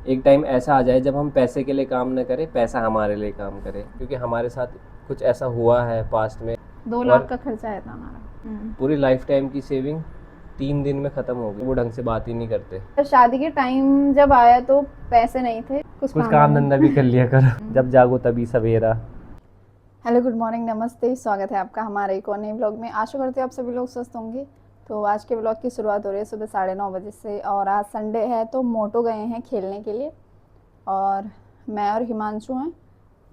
एक टाइम ऐसा आ जाए जब हम पैसे के लिए काम न करें, पैसा हमारे लिए काम करे, क्योंकि हमारे साथ कुछ ऐसा हुआ है पास्ट में। 2 लाख और का खर्चा आया था हमारा। पूरी लाइफ टाइम की सेविंग 3 दिन में ख़त्म हो गई। वो ढंग से बात ही नहीं करते। तो शादी के टाइम जब आया तो पैसे नहीं थे, कुछ कुछ काम काम धंधा धंधा भी कर लिया कर। जब जागो तभी सवेरा। हेलो, गुड मॉर्निंग, नमस्ते, स्वागत है आपका हमारे एक और नए ब्लॉग में। आशा करते हैं आप सभी लोग स्वस्थ होंगे। तो आज के ब्लॉग की शुरुआत हो रही है सुबह 9:30 बजे से, और आज संडे है तो मोटो गए हैं खेलने के लिए, और मैं और हिमांशु हैं।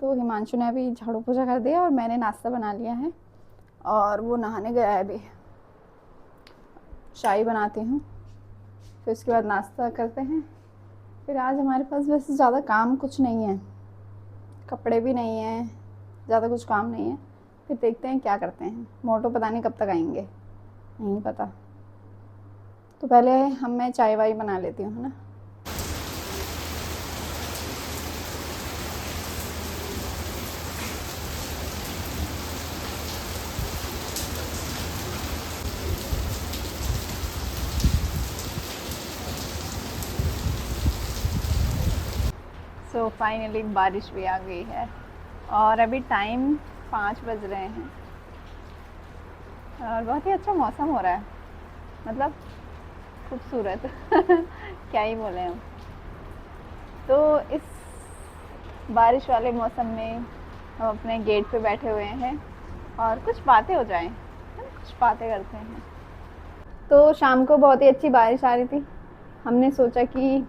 तो हिमांशु ने अभी झाड़ू पोछा कर दिया और मैंने नाश्ता बना लिया है, और वो नहाने गया है अभी। चाय बनाती हूँ, फिर उसके बाद नाश्ता करते हैं। फिर आज हमारे पास वैसे ज़्यादा काम कुछ नहीं है, कपड़े भी नहीं हैं, ज़्यादा कुछ काम नहीं है। फिर देखते हैं क्या करते हैं। मोटो पता नहीं कब तक आएंगे, नहीं पता। तो पहले मैं चाय वाय बना लेती हूँ, है ना। सो फाइनली बारिश भी आ गई है, और अभी टाइम 5 बज रहे हैं, और बहुत ही अच्छा मौसम हो रहा है, मतलब खूबसूरत। क्या ही बोले हम। तो इस बारिश वाले मौसम में हम अपने गेट पे बैठे हुए हैं, और कुछ बातें हो जाएं, है ना, कुछ बातें करते हैं। तो शाम को बहुत ही अच्छी बारिश आ रही थी, हमने सोचा कि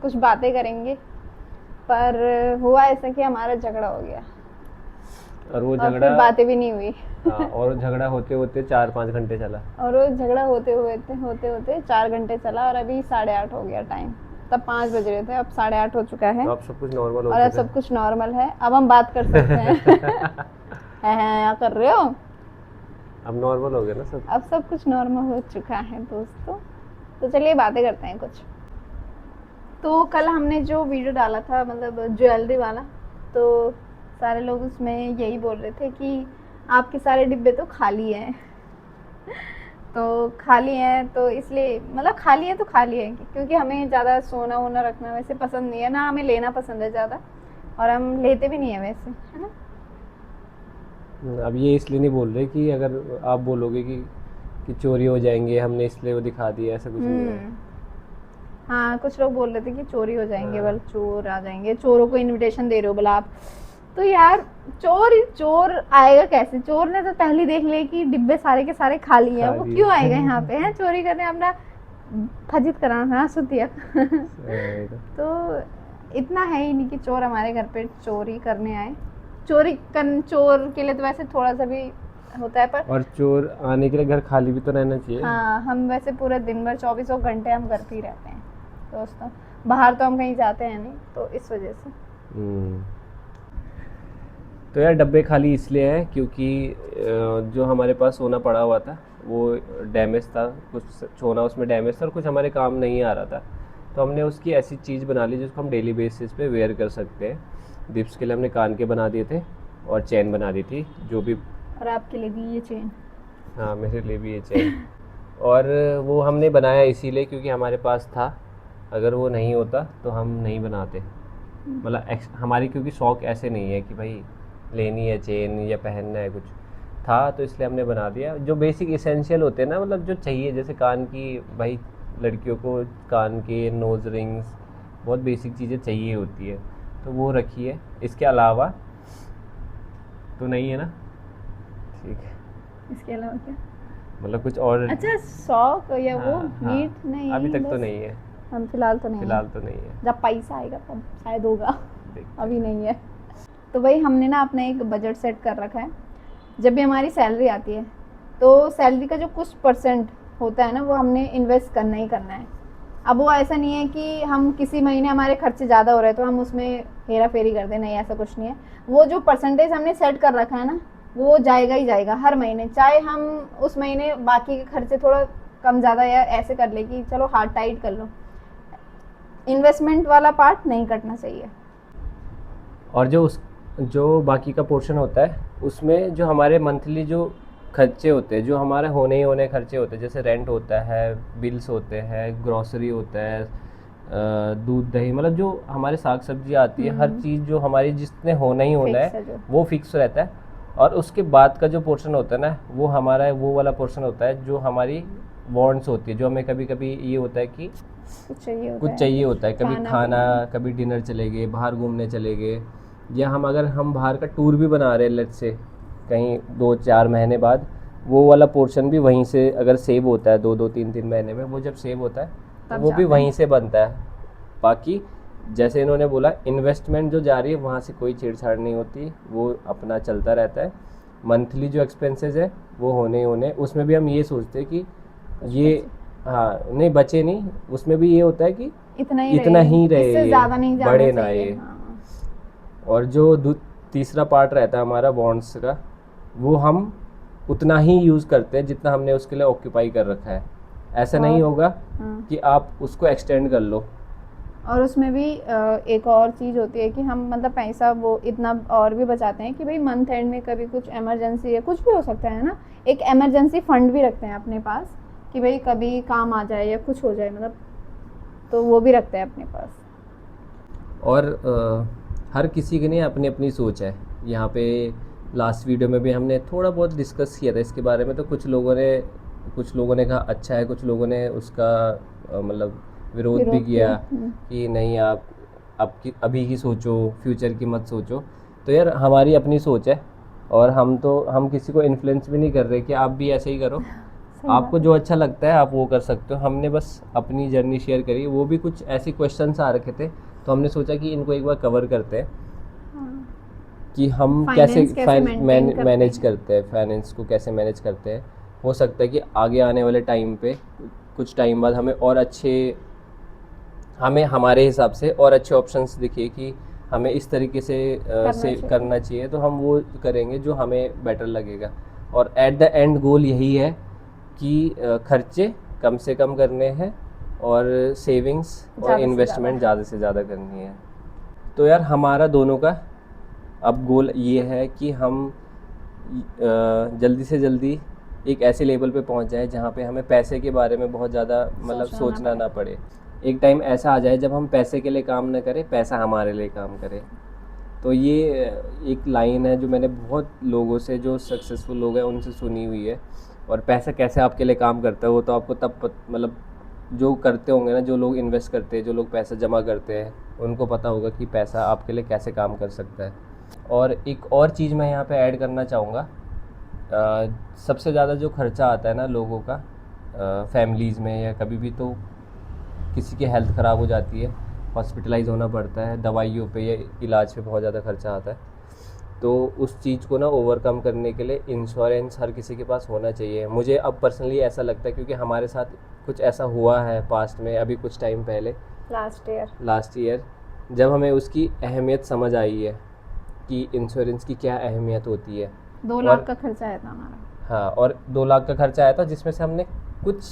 कुछ बातें करेंगे, पर हुआ ऐसा कि हमारा झगड़ा हो गया, और वो और फिर झगड़ा। बातें भी नहीं हुई। हाँ, और झगड़ा होते होते 4-5 घंटे चला। और वो झगड़ा होते होते 4 घंटे चला, और अभी 8:30 हो गया टाइम। तब 5 बज रहे थे, अब 8:30 हो चुका है, तो अब सब कुछ नॉर्मल हो और अब चुका सब कुछ नॉर्मल है। अब हम बात कर सकते हैं। है। क्या कर रहे हो। अब नॉर्मल हो गया ना सब। अब सब कुछ नॉर्मल हो चुका है दोस्तों। तो चलिए बातें करते हैं कुछ। तो कल हमने जो वीडियो डाला था, मतलब ज्वेलरी वाला, तो सारे लोग उसमें यही बोल रहे थे कि आपके सारे डिब्बे तो खाली हैं। तो खाली हैं तो इसलिए, मतलब खाली है तो खाली है, क्योंकि हमें ज़्यादा सोना वोना रखना वैसे पसंद नहीं है ना, हमें लेना पसंद है ज़्यादा, और हम लेते भी नहीं है वैसे, है ना। अब ये इसलिए नहीं बोल रहे कि अगर आप बोलोगे कि चोरी हो जाएंगे, हमने इसलिए वो दिखा दिया, ऐसा कुछ नहीं है। हाँ, कुछ लोग बोल रहे थे कि चोरी हो जाएंगे, हाँ। बोल चोर आ जाएंगे, चोरों को इनविटेशन दे रहे हो बोला आप। तो यार, चोर चोर आएगा कैसे। चोर ने तो पहले देख लिया कि डिब्बे सारे के सारे खाली हैं, वो खाली क्यों आएगा यहाँ है। पे, है चोरी करने, अपना फजित कराना सुतिया। वही तो। तो इतना है ही नहीं कि चोर हमारे घर पे चोरी करने आए। चोर के लिए तो वैसे थोड़ा सा भी होता है, पर और चोर आने के लिए घर खाली भी तो रहना चाहिए। हाँ, हम वैसे पूरे दिन भर 24 घंटे हम घर पे ही रहते हैं दोस्तों। बाहर तो हम कहीं जाते हैं नहीं, तो इस वजह से। हम्म। तो यार डब्बे खाली इसलिए है क्योंकि जो हमारे पास सोना पड़ा हुआ था वो डैमेज था, कुछ सोना उसमें डैमेज था और कुछ हमारे काम नहीं आ रहा था। तो हमने उसकी ऐसी चीज़ बना ली जिसको हम डेली बेसिस पे वेयर कर सकते हैं। दिप्स के लिए हमने कान के बना दिए थे, और चेन बना दी थी जो भी। और आपके लिए भी ये चेन। हाँ, मेरे लिए भी ये चेन। और वो हमने बनाया इसीलिए क्योंकि हमारे पास था। अगर वो नहीं होता तो हम नहीं बनाते। मतलब हमारी क्योंकि शौक ऐसे नहीं है कि भाई लेनी है चेन या पहनना है, कुछ था तो इसलिए हमने बना दिया। जो बेसिक इसेंशियल होते हैं ना, मतलब जो चाहिए, जैसे कान की, भाई लड़कियों को कान के नोज रिंग्स, बहुत बेसिक चीज़ें चाहिए होती है, तो वो रखी है। इसके अलावा तो नहीं है ना। ठीक है। इसके अलावा क्या। मतलब कुछ और। अच्छा, शौक या वो हाँ नीड हाँ, नहीं, अभी यही तक तो बस। नहीं है। हम फिलहाल तो नहीं है। फिलहाल तो नहीं है। जब पैसा आएगा तब शायद होगा। देखते अभी नहीं है। तो वही हमने ना अपना एक बजट सेट कर रखा है। जब भी हमारी सैलरी आती है, तो सैलरी का जो कुछ परसेंट होता है ना, वो हमने इन्वेस्ट करना ही करना है। अब वो ऐसा नहीं है कि हम किसी महीने हमारे खर्चे ज़्यादा हो रहे हैं तो हम उसमें हेरा फेरी कर दें, नहीं, ऐसा कुछ नहीं है। वो जो परसेंटेज हमने सेट कर रखा है ना, वो जाएगा ही जाएगा हर महीने, चाहे हम उस महीने बाकी के खर्चे थोड़ा कम ज़्यादा या ऐसे कर ले कि चलो हाथ टाइट कर लो। इन्वेस्टमेंट वाला पार्ट नहीं कटना चाहिए। और जो बाकी का पोर्शन होता है उसमें जो हमारे मंथली जो खर्चे होते हैं, जो हमारे होने ही होने खर्चे होते हैं, जैसे रेंट होता है, बिल्स होते हैं, ग्रॉसरी होता है, दूध दही, मतलब जो हमारे साग सब्जी आती है, हर चीज़ जो हमारी जिसने होना ही होना फिक्स है है जो। वो फिक्स रहता है। और उसके बाद का जो पोर्शन होता है ना, वो हमारा वो वाला पोर्शन होता है जो हमारी वांट्स होती है, जो हमें कभी कभी ये होता है कि कुछ चाहिए होता है, कभी खाना, कभी डिनर चले गए, बाहर घूमने चले गए, या हम अगर हम बाहर का टूर भी बना रहे हैं लेट्स से कहीं 2-4 महीने बाद, वो वाला पोर्शन भी वहीं से अगर सेव होता है 2-3 महीने में, वो जब सेव होता है तो तब वो भी जाता वहीं है। से बनता है। बाकी जैसे इन्होंने बोला, इन्वेस्टमेंट जो जा रही है वहाँ से कोई छेड़छाड़ नहीं होती, वो अपना चलता रहता है। मंथली जो एक्सपेंसेस है वो होने ही होने, उसमें भी हम ये सोचते हैं कि ये, हाँ नहीं बचे नहीं, उसमें भी ये होता है कि इतना ही इतना ही रहे, इससे ये ज्यादा नहीं जाना बड़े ना चाहिए। ये। हाँ। और जो तीसरा पार्ट रहता है हमारा बॉन्ड्स का, वो हम उतना ही यूज़ करते हैं जितना हमने उसके लिए ऑक्यूपाई कर रखा है। ऐसा नहीं और होगा हाँ। कि आप उसको एक्सटेंड कर लो। और उसमें भी एक और चीज़ होती है कि हम मतलब पैसा वो इतना और भी बचाते हैं कि भाई मंथ एंड में कभी कुछ इमरजेंसी है, कुछ भी हो सकता है ना, एक इमरजेंसी फंड भी रखते हैं अपने पास कि भाई कभी काम आ जाए या कुछ हो जाए, मतलब तो वो भी रखते हैं अपने पास। और हर किसी की नहीं अपनी अपनी सोच है। यहाँ पे लास्ट वीडियो में भी हमने थोड़ा बहुत डिस्कस किया था इसके बारे में, तो कुछ लोगों ने कहा अच्छा है, कुछ लोगों ने उसका मतलब विरोध भी किया कि नहीं, आप अभी की सोचो, फ्यूचर की मत सोचो। तो यार हमारी अपनी सोच है, और हम किसी को इन्फ्लुएंस भी नहीं कर रहे कि आप भी ऐसे ही करो। सही आपको बात जो अच्छा लगता है आप वो कर सकते हो। हमने बस अपनी जर्नी शेयर करी, वो भी कुछ ऐसे क्वेश्चंस आ रखे थे, तो हमने सोचा कि इनको एक बार कवर करते हैं हाँ। कि हम कैसे फाइनेंस कैसे मेंटेन करते मैनेज हैं। करते हैं, फाइनेंस को कैसे मैनेज करते हैं। हो सकता है कि आगे आने वाले टाइम पे कुछ टाइम बाद हमें हमारे हिसाब से और अच्छे ऑप्शंस दिखे कि हमें इस तरीके से करना चाहिए, तो हम वो करेंगे जो हमें बेटर लगेगा। और एट द एंड गोल यही है कि खर्चे कम से कम करने हैं, और सेविंग्स और इन्वेस्टमेंट ज़्यादा से ज़्यादा करनी है। तो यार हमारा दोनों का अब गोल ये है कि हम जल्दी से जल्दी एक ऐसे लेवल पे पहुंच जाए जहाँ पे हमें पैसे के बारे में बहुत ज़्यादा मतलब सोचना ना पड़े। एक टाइम ऐसा आ जाए जब हम पैसे के लिए काम ना करें, पैसा हमारे लिए काम करे। तो ये एक लाइन है जो मैंने बहुत लोगों से, जो सक्सेसफुल लोग हैं उनसे सुनी हुई है। और पैसा कैसे आपके लिए काम करता है वो तो आपको मतलब जो करते होंगे ना, जो लोग इन्वेस्ट करते हैं, जो लोग पैसा जमा करते हैं, उनको पता होगा कि पैसा आपके लिए कैसे काम कर सकता है। और एक और चीज़ मैं यहाँ पे ऐड करना चाहूँगा, सबसे ज़्यादा जो खर्चा आता है ना लोगों का फैमिलीज़ में या कभी भी, तो किसी की हेल्थ ख़राब हो जाती है, हॉस्पिटलाइज होना पड़ता है, दवाइयों पे या इलाज पे बहुत ज़्यादा खर्चा आता है। तो उस चीज़ को ना ओवरकम करने के लिए इंश्योरेंस हर किसी के पास होना चाहिए। मुझे अब पर्सनली ऐसा लगता है, क्योंकि हमारे साथ कुछ ऐसा हुआ है पास्ट में, अभी कुछ टाइम पहले, लास्ट ईयर, जब हमें उसकी अहमियत समझ आई है कि इंश्योरेंस की क्या अहमियत होती है। 2 लाख का खर्चा आया था हमारा। हाँ, और 2 लाख का खर्चा आया था, जिसमें से हमने कुछ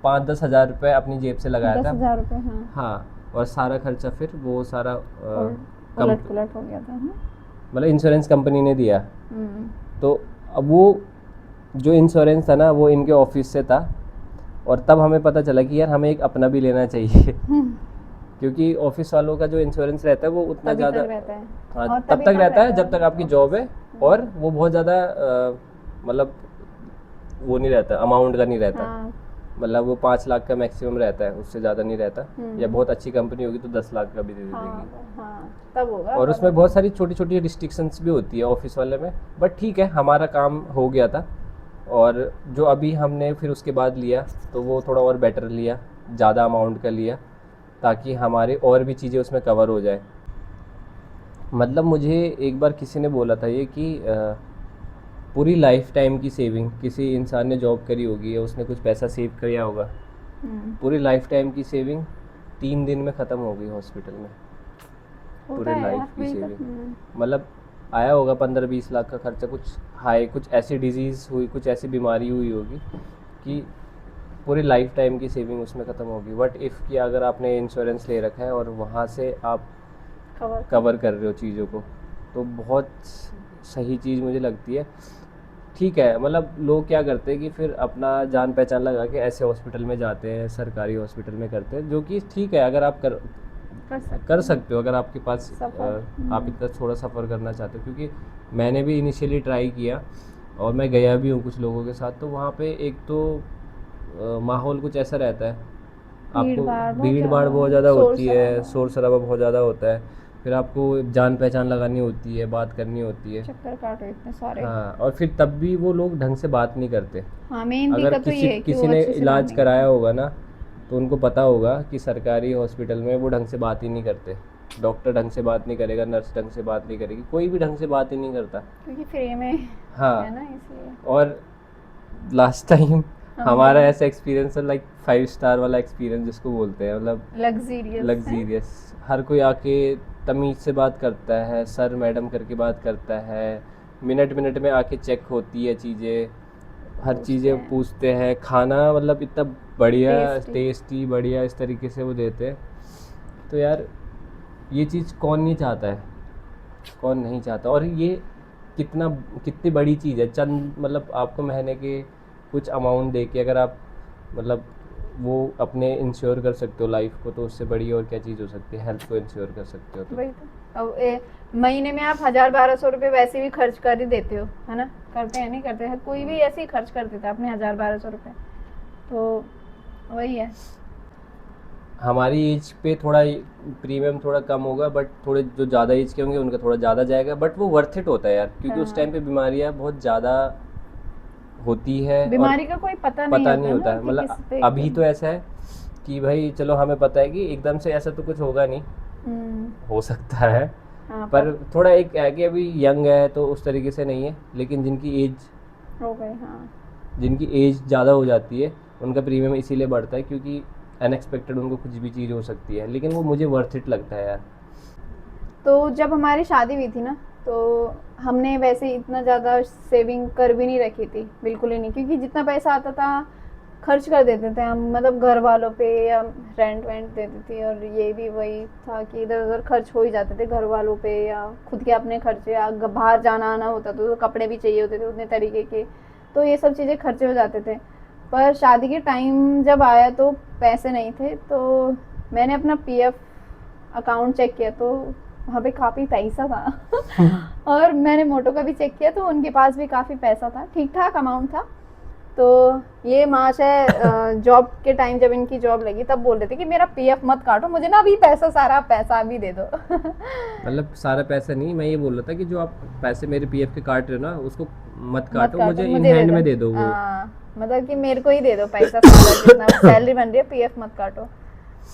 5-10 हज़ार रुपये अपनी जेब से लगाया था। 10,000 रुपये। हाँ। हाँ, और सारा खर्चा फिर वो सारा उलट पुलट हो गया था। मतलब इंश्योरेंस कंपनी ने दिया। तो अब वो जो इंश्योरेंस था ना, वो इनके ऑफिस से था, और तब हमें पता चला कि यार हमें एक अपना भी लेना चाहिए क्योंकि ऑफिस वालों का जो इंश्योरेंस रहता है वो उतना ज़्यादा, हाँ तब तक रहता है जब तक आपकी जॉब है, और वो बहुत ज़्यादा मतलब वो नहीं रहता, अमाउंट का नहीं रहता। मतलब वो 5 लाख का मैक्सिमम रहता है, उससे ज़्यादा नहीं रहता। या बहुत अच्छी कंपनी होगी तो 10 लाख का भी दे देगी। तब होगा। और उसमें बहुत सारी छोटी छोटी रिस्ट्रिक्शंस भी होती है ऑफिस वाले में, बट ठीक है, हमारा काम हो गया था। और जो अभी हमने फिर उसके बाद लिया, तो वो थोड़ा और बेटर लिया, ज़्यादा अमाउंट का लिया, ताकि हमारे और भी चीज़ें उसमें कवर हो जाए। मतलब मुझे एक बार किसी ने बोला था ये कि पूरी लाइफ टाइम की सेविंग, किसी इंसान ने जॉब करी होगी या उसने कुछ पैसा सेव किया होगा, पूरी लाइफ टाइम की सेविंग 3 दिन में ख़त्म हो गई हॉस्पिटल में। पूरे लाइफ की सेविंग, मतलब आया होगा 15-20 लाख का खर्चा, कुछ ऐसी डिजीज़ हुई, कुछ ऐसी बीमारी हुई होगी कि पूरी लाइफ टाइम की सेविंग उसमें ख़त्म होगी। बट इफ़ कि अगर आपने इंश्योरेंस ले रखा है और वहाँ से आप कवर कर रहे हो चीज़ों को, तो बहुत सही चीज़ मुझे लगती है। ठीक है, मतलब लोग क्या करते हैं कि फिर अपना जान पहचान लगा के ऐसे हॉस्पिटल में जाते हैं, सरकारी हॉस्पिटल में करते हैं, जो कि ठीक है अगर आप कर सकते हो, अगर आपके पास सफर आप इतना थोड़ा सफ़र करना चाहते हो, क्योंकि मैंने भी इनिशियली ट्राई किया और मैं गया भी हूँ कुछ लोगों के साथ, तो वहाँ पे एक तो माहौल कुछ ऐसा रहता है, भीड़ आपको भाड़ बहुत भीड़ भाड़ बहुत ज़्यादा, ज़्यादा शोर होती है, शराबा, शोर शराबा बहुत ज़्यादा होता है, फिर आपको जान पहचान लगानी होती है, बात करनी होती है। चक्कर काटो इतने सारे। हाँ, और फिर तब भी वो लोग ढंग से बात नहीं करते। हाँ, मेन अगर दिक्कत तो किसी ये है कि वो किसी ने अच्छे से बात इलाज नहीं कराया करते। होगा ना, तो उनको पता होगा कि सरकारी हॉस्पिटल में वो ढंग से बात ही नहीं करते, डॉक्टर ढंग से बात नहीं करेगा, नर्स ढंग से बात नहीं करेगी, कोई भी ढंग से बात ही नहीं करता। क्योंकि फ्री में हाँ, है ना, इसलिए। और लास्ट टाइम हाँ हमारा भाई, ऐसा एक्सपीरियंस है, लाइक 5 स्टार वाला एक्सपीरियंस जिसको बोलते हैं, मतलब लग्जीरियस है। लग्जीरियस। हर कोई आके तमीज़ से बात करता है, सर मैडम करके बात करता है, मिनट मिनट में आके चेक होती है चीज़ें, हर पूछते चीज़ें हैं, पूछते हैं, खाना मतलब इतना बढ़िया, टेस्टी। टेस्टी बढ़िया इस तरीके से वो देते हैं। तो यार ये चीज़ कौन नहीं चाहता है, कौन नहीं चाहता। और ये कितना कितनी बड़ी चीज़ है, चंद मतलब आपको महीने के कुछ अमाउंट दे के अगर आप मतलब वो अपने इंश्योर कर सकते हो लाइफ को, तो उससे बड़ी और क्या चीज़ हो सकती है, हेल्थ को इंश्योर कर सकते हो तो। वही तो। अब महीने में आप 1000-1200 रुपये वैसे भी खर्च कर ही देते हो, है ना? करते हैं, नहीं करते हैं? कोई भी ऐसे ही खर्च कर देता है अपने 1000-1200 रुपये। तो वही है। हमारी एज पे थोड़ा प्रीमियम थोड़ा कम होगा, बट थोड़े जो ज़्यादा एज के होंगे उनका थोड़ा ज़्यादा जाएगा, बट वो वर्थ इट होता है यार, क्योंकि उस टाइम हाँ, पे बीमारियाँ बहुत ज़्यादा होती है और बीमारी का कोई पता नहीं पता नहीं होता होता ना है। कि किस मतलब पे अभी तो ऐसा है कि भाई चलो हमें पता है कि एकदम से ऐसा तो कुछ होगा नहीं, हम्म, हो सकता है, हाँ, पर थोड़ा एक है कि अभी यंग है तो उस तरीके से नहीं है, लेकिन हो गए, हाँ। जिनकी एज ज़्यादा हो जाती है उनका प्रीमियम इसीलिए बढ़ता है, क्योंकि अनएक्सपेक्टेड उनको कुछ भी चीज़ हो सकती है, लेकिन वो मुझे वर्थ इट लगता है यार। तो जब हमारी शादी हुई थी ना, तो हमने वैसे इतना ज़्यादा सेविंग कर भी नहीं रखी थी, बिल्कुल ही नहीं, क्योंकि जितना पैसा आता था खर्च कर देते थे हम, मतलब घर वालों पे या रेंट वेंट देती थी, और ये भी वही था कि इधर उधर खर्च हो ही जाते थे घर वालों पे या खुद के अपने खर्चे, या बाहर जाना आना होता तो कपड़े भी चाहिए होते थे उतने तरीके के, तो ये सब चीज़ें खर्चे हो जाते थे। पर शादी के टाइम जब आया तो पैसे नहीं थे, तो मैंने अपना पीएफ अकाउंट चेक किया तो वहाँ पे काफ़ी पैसा था और मैंने मोटो का भी चेक किया तो उनके पास भी काफ़ी पैसा था, ठीक ठाक अमाउंट था। तो ये मार्च है, जॉब के टाइम जब इनकी जॉब लगी तब बोल रहे थे कि मेरा पीएफ मत काटो, मुझे ना अभी पैसा, सारा पैसा अभी दे दो मतलब सारा पैसा नहीं, मैं ये बोल रहा था कि जो आप पैसे मेरे पीएफ के काट रहे हो ना, उसको मत मत काटो, काटो, मुझे इन मुझे दे हैंड दो। में दे दो वो। मतलब कि मेरे को ही दे दो पैसा सारा, जितना सैलरी बन रही है, पीएफ मत काटो।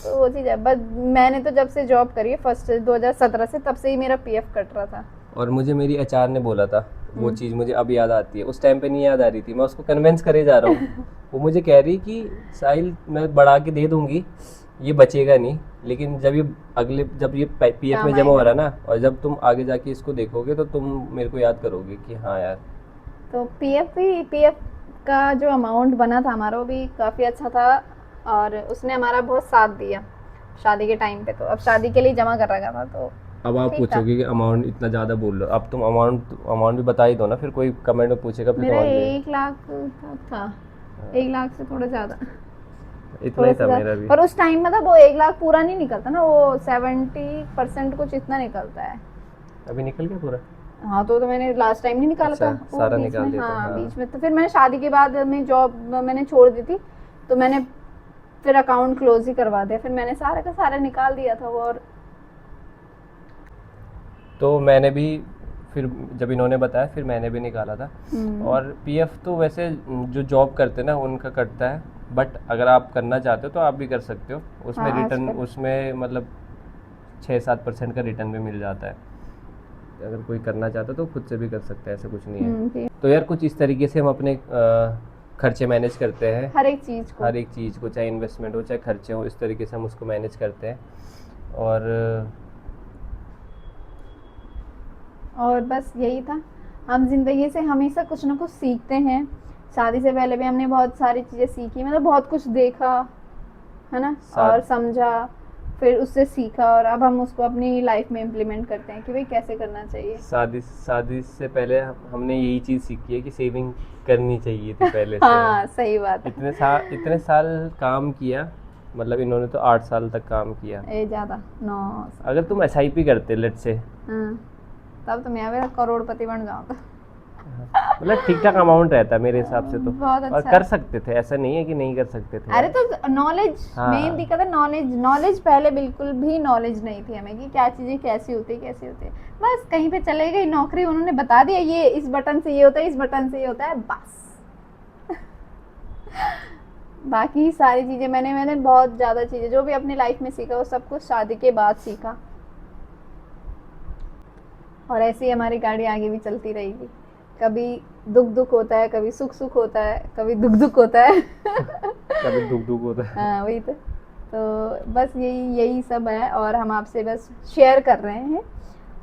तो वो चीज़ है, बस मैंने तो जब से जॉब करी है फर्स्ट 2017 से, तब से ही मेरा पीएफ कट रहा था। और मुझे मेरी एचआर ने बोला था वो हम्म। चीज़, मुझे अब याद आती है, उस टाइम पे नहीं याद आ रही थी, मैं उसको कन्विंस करे जा रहा हूँ। वो मुझे कह रही कि साहिल मैं बढ़ा के दे दूंगी, ये बचेगा नहीं, लेकिन जब ये पीएफ में काम जमा हो आएगा। रहा ना, और जब तुम आगे जाके इसको देखोगे तो तुम मेरे को याद करोगे कि हाँ यार। तो पीएफ का जो अमाउंट बना था हमारा, वो भी काफ़ी अच्छा था, और उसने हमारा बहुत साथ दिया शादी के टाइम पे। तो अब शादी के लिए जमा कर रखा था, तो अब आप ठीक था। पूछोगे कि अमाउंट इतना ज़्यादा बोल रहे हो, अब तुम अमाउंट भी बता ही दो ना, फिर कोई कमेंट में पूछेगा फिर मेरा समझ गए। 1 लाख का था, 1 लाख से थोड़ा ज़्यादा, इतना थोड़ा ही सा था ज़्यादा। मेरा भी। पर उस टाइम मतलब वो 1 लाख पूरा नहीं निकलता ना, वो 70% कुछ इतना निकलता है। अभी निकल गया पूरा? हाँ, तो मैंने लास्ट टाइम नहीं निकाला था अच्छा, वो सारा बीच में, निकाल दिया था, हाँ हाँ। बीच में। तो फिर मैंने शादी के बाद में जॉब मैंने छोड़ दी थी, तो मैंने फिर अकाउंट क्लोज ही करवा दिया, फिर मैंने सारा का सारा निकाल दिया था वो। और तो मैंने भी फिर जब इन्होंने बताया फिर मैंने भी निकाला था। और पीएफ तो वैसे जो जॉब करते हैं ना उनका कटता है, बट अगर आप करना चाहते हो तो आप भी कर सकते हो, उसमें हाँ, रिटर्न, आजकल उसमें मतलब 6-7% का रिटर्न भी मिल जाता है। अगर कोई करना चाहता है तो खुद से भी कर सकता है, ऐसा कुछ नहीं है। तो यार कुछ इस तरीके से हम अपने खर्चे मैनेज करते हैं, हर एक चीज़ को। हर एक चीज़ को, चाहे इन्वेस्टमेंट हो चाहे खर्चे हो, इस तरीके से हम उसको मैनेज करते हैं। और बस यही था, हम ज़िंदगी से हमेशा कुछ ना कुछ सीखते हैं। शादी से पहले भी हमने बहुत सारी चीज़ें सीखी, मतलब बहुत कुछ देखा, है ना, और साथ समझा। फिर उससे सीखा और अब हम उसको अपनी लाइफ में इम्प्लीमेंट करते हैं कि भाई कैसे करना चाहिए। शादी से पहले हमने यही चीज़ सीखी है कि सेविंग करनी चाहिए थी पहले से। हाँ सही बात है। इतने साल काम किया, मतलब इन्होंने तो 8 साल तक काम किया। ज़्यादा 9। अगर तुम SIP करते लेट से, हाँ तब तो मैं करोड़पति बन जाऊँ। मतलब ठीक ठाक अमाउंट रहता है मेरे हिसाब से तो। बहुत और अच्छा कर सकते थे, ऐसा नहीं है कि नहीं कर सकते थे। अरे तो नॉलेज हाँ। मेन दिक्कत है, नॉलेज पहले बिल्कुल भी नॉलेज नहीं थी हमें कि क्या चीज़ें कैसी होती है। बस कहीं पे चले गई नौकरी, उन्होंने बता दिया ये इस बटन से ये होता है, इस बटन से ये होता है, बस। बाकी सारी चीज़ें मैंने बहुत ज़्यादा चीज़ें जो भी अपनी लाइफ में सीखा वो सब कुछ शादी के बाद सीखा। और ऐसे ही हमारी गाड़ी आगे भी चलती रहेगी। कभी दुख होता है, कभी सुख होता है, कभी दुख होता है। कभी दुख होता है। हाँ वही तो बस यही सब है और हम आपसे बस शेयर कर रहे हैं।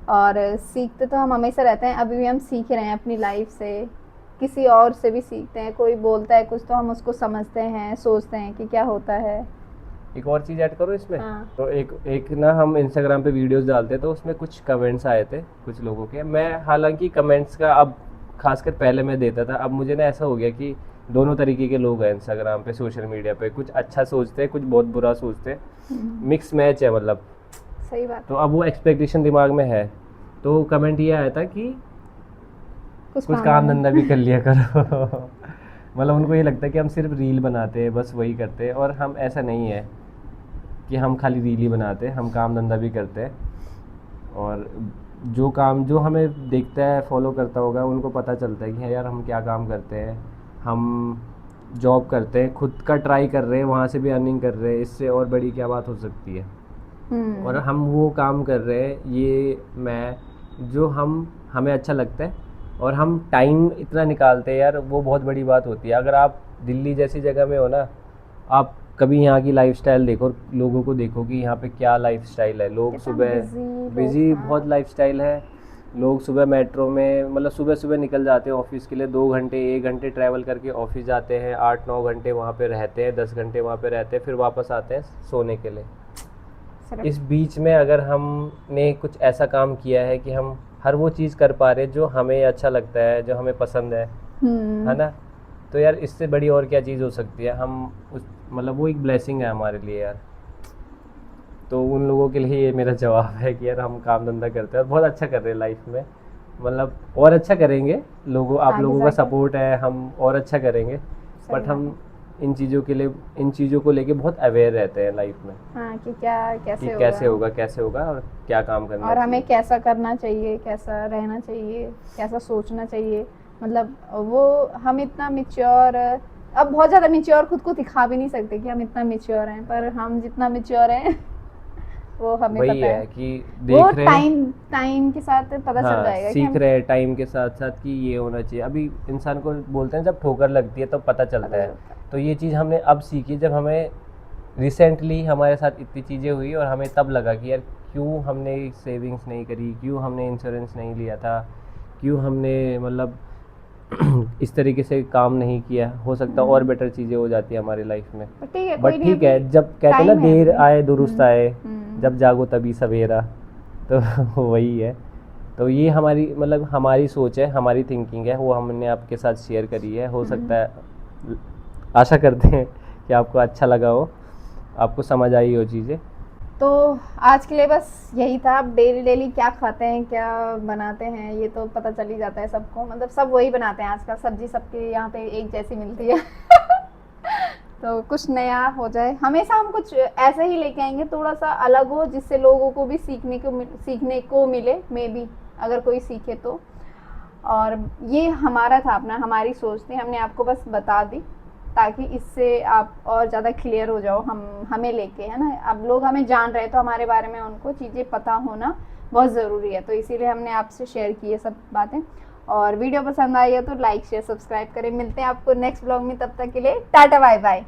और सीखते तो हम हमेशा रहते हैं, अभी भी हम सीख रहे हैं अपनी लाइफ से, किसी और से भी सीखते हैं। कोई बोलता है कुछ तो हम उसको समझते हैं, सोचते हैं कि क्या होता है। एक और चीज़ ऐड करो इसमें। हाँ। तो एक ना हम इंस्टाग्राम पे वीडियोस डालते हैं, तो उसमें कुछ कमेंट्स आए थे कुछ लोगों के। मैं हालांकि कमेंट्स का अब खासकर पहले मैं देता था, अब मुझे ना ऐसा हो गया कि दोनों तरीके के लोग हैं इंस्टाग्राम पे, सोशल मीडिया पे। कुछ अच्छा सोचते हैं, कुछ बहुत बुरा सोचते हैं, मिक्स मैच है मतलब। सही बात। तो अब वो एक्सपेक्टेशन दिमाग में है। तो कमेंट ये आया था कि कुछ काम धंधा भी कर लिया करो। मतलब उनको ये लगता है कि हम सिर्फ रील बनाते हैं, बस वही करते हैं। और हम ऐसा नहीं है कि हम खाली रील ही बनाते हैं, हम काम धंधा भी करते हैं। और जो हमें देखता है, फॉलो करता होगा, उनको पता चलता है कि हाँ यार हम क्या काम करते हैं। हम जॉब करते हैं, खुद का ट्राई कर रहे हैं, वहाँ से भी अर्निंग कर रहे हैं, इससे और बड़ी क्या बात हो सकती है। और हम वो काम कर रहे हैं, जो हमें अच्छा लगता है और हम टाइम इतना निकालते हैं यार, वो बहुत बड़ी बात होती है। अगर आप दिल्ली जैसी जगह में हो ना, आप कभी यहाँ की लाइफस्टाइल देखो, लोगों को देखो कि यहाँ पे क्या लाइफस्टाइल है। लोग सुबह बिजी बहुत लाइफस्टाइल है। लोग सुबह मेट्रो में, मतलब सुबह सुबह निकल जाते हैं ऑफिस के लिए, 2 घंटे 1 घंटे ट्रैवल करके ऑफिस जाते हैं, 8-9 घंटे वहाँ पे रहते हैं, 10 घंटे वहाँ पे रहते हैं, फिर वापस आते हैं सोने के लिए। इस बीच में अगर हमने कुछ ऐसा काम किया है कि हम हर वो चीज़ कर पा रहे जो हमें अच्छा लगता है, जो हमें पसंद है ना, तो यार इससे बड़ी और क्या चीज़ हो सकती है। मतलब वो एक ब्लेसिंग है हमारे लिए यार। तो उन लोगों के लिए ये मेरा जवाब है कि यार हम काम धंधा करते हैं और बहुत अच्छा कर रहे हैं लाइफ में, मतलब और अच्छा करेंगे। आप लोगों का सपोर्ट है, हम और अच्छा करेंगे। बट हम इन चीज़ों को लेके बहुत अवेयर रहते हैं लाइफ में। हाँ कि कैसे होगा और क्या काम करना और हमें कैसा करना चाहिए, कैसा रहना चाहिए, कैसा सोचना चाहिए। मतलब वो हम इतना मैच्योर, अब बहुत ज़्यादा मैच्योर खुद को दिखा भी नहीं सकते कि हम इतना मैच्योर हैं, पर हम जितना मैच्योर हैं वो हमें पता है कि देख रहे हैं, टाइम के साथ पता चल जाएगा, सीख रहे हैं टाइम के साथ साथ कि ये होना चाहिए। अभी इंसान को बोलते हैं जब ठोकर लगती है तो पता चलता है। तो ये चीज़ हमने अब सीखी जब हमें रिसेंटली हमारे साथ इतनी चीज़ें हुई और हमें तब लगा कि यार क्यों हमने सेविंग्स नहीं करी, क्यों हमने इंश्योरेंस नहीं लिया था, क्यों हमने मतलब इस तरीके से काम नहीं किया। हो सकता है और बेटर चीज़ें हो जाती है हमारी लाइफ में। बट ठीक है, जब कहते हैं ना देर आए दुरुस्त आए, जब जागो तभी सवेरा, तो वही है। तो ये हमारी सोच है, हमारी थिंकिंग है, वो हमने आपके साथ शेयर करी है। हो सकता है, आशा करते हैं कि आपको अच्छा लगा हो, आपको समझ आई हो चीज़ें। तो आज के लिए बस यही था। अब डेली क्या खाते हैं, क्या बनाते हैं, ये तो पता चल ही जाता है सबको। मतलब सब वही बनाते हैं आजकल, सब्जी सबके यहाँ पे एक जैसी मिलती है। तो कुछ नया हो जाए, हमेशा हम कुछ ऐसा ही लेके आएंगे, थोड़ा सा अलग हो, जिससे लोगों को भी सीखने को मिले, मे बी अगर कोई सीखे तो। और ये हमारा था, हमारी सोच थी, हमने आपको बस बता दी ताकि इससे आप और ज़्यादा क्लियर हो जाओ हमें लेके, है ना। अब लोग हमें जान रहे हैं तो हमारे बारे में उनको चीज़ें पता होना बहुत ज़रूरी है। तो इसीलिए हमने आपसे शेयर की ये सब बातें। और वीडियो पसंद आई है तो लाइक शेयर सब्सक्राइब करें। मिलते हैं आपको नेक्स्ट ब्लॉग में, तब तक के लिए टाटा बाय बाय।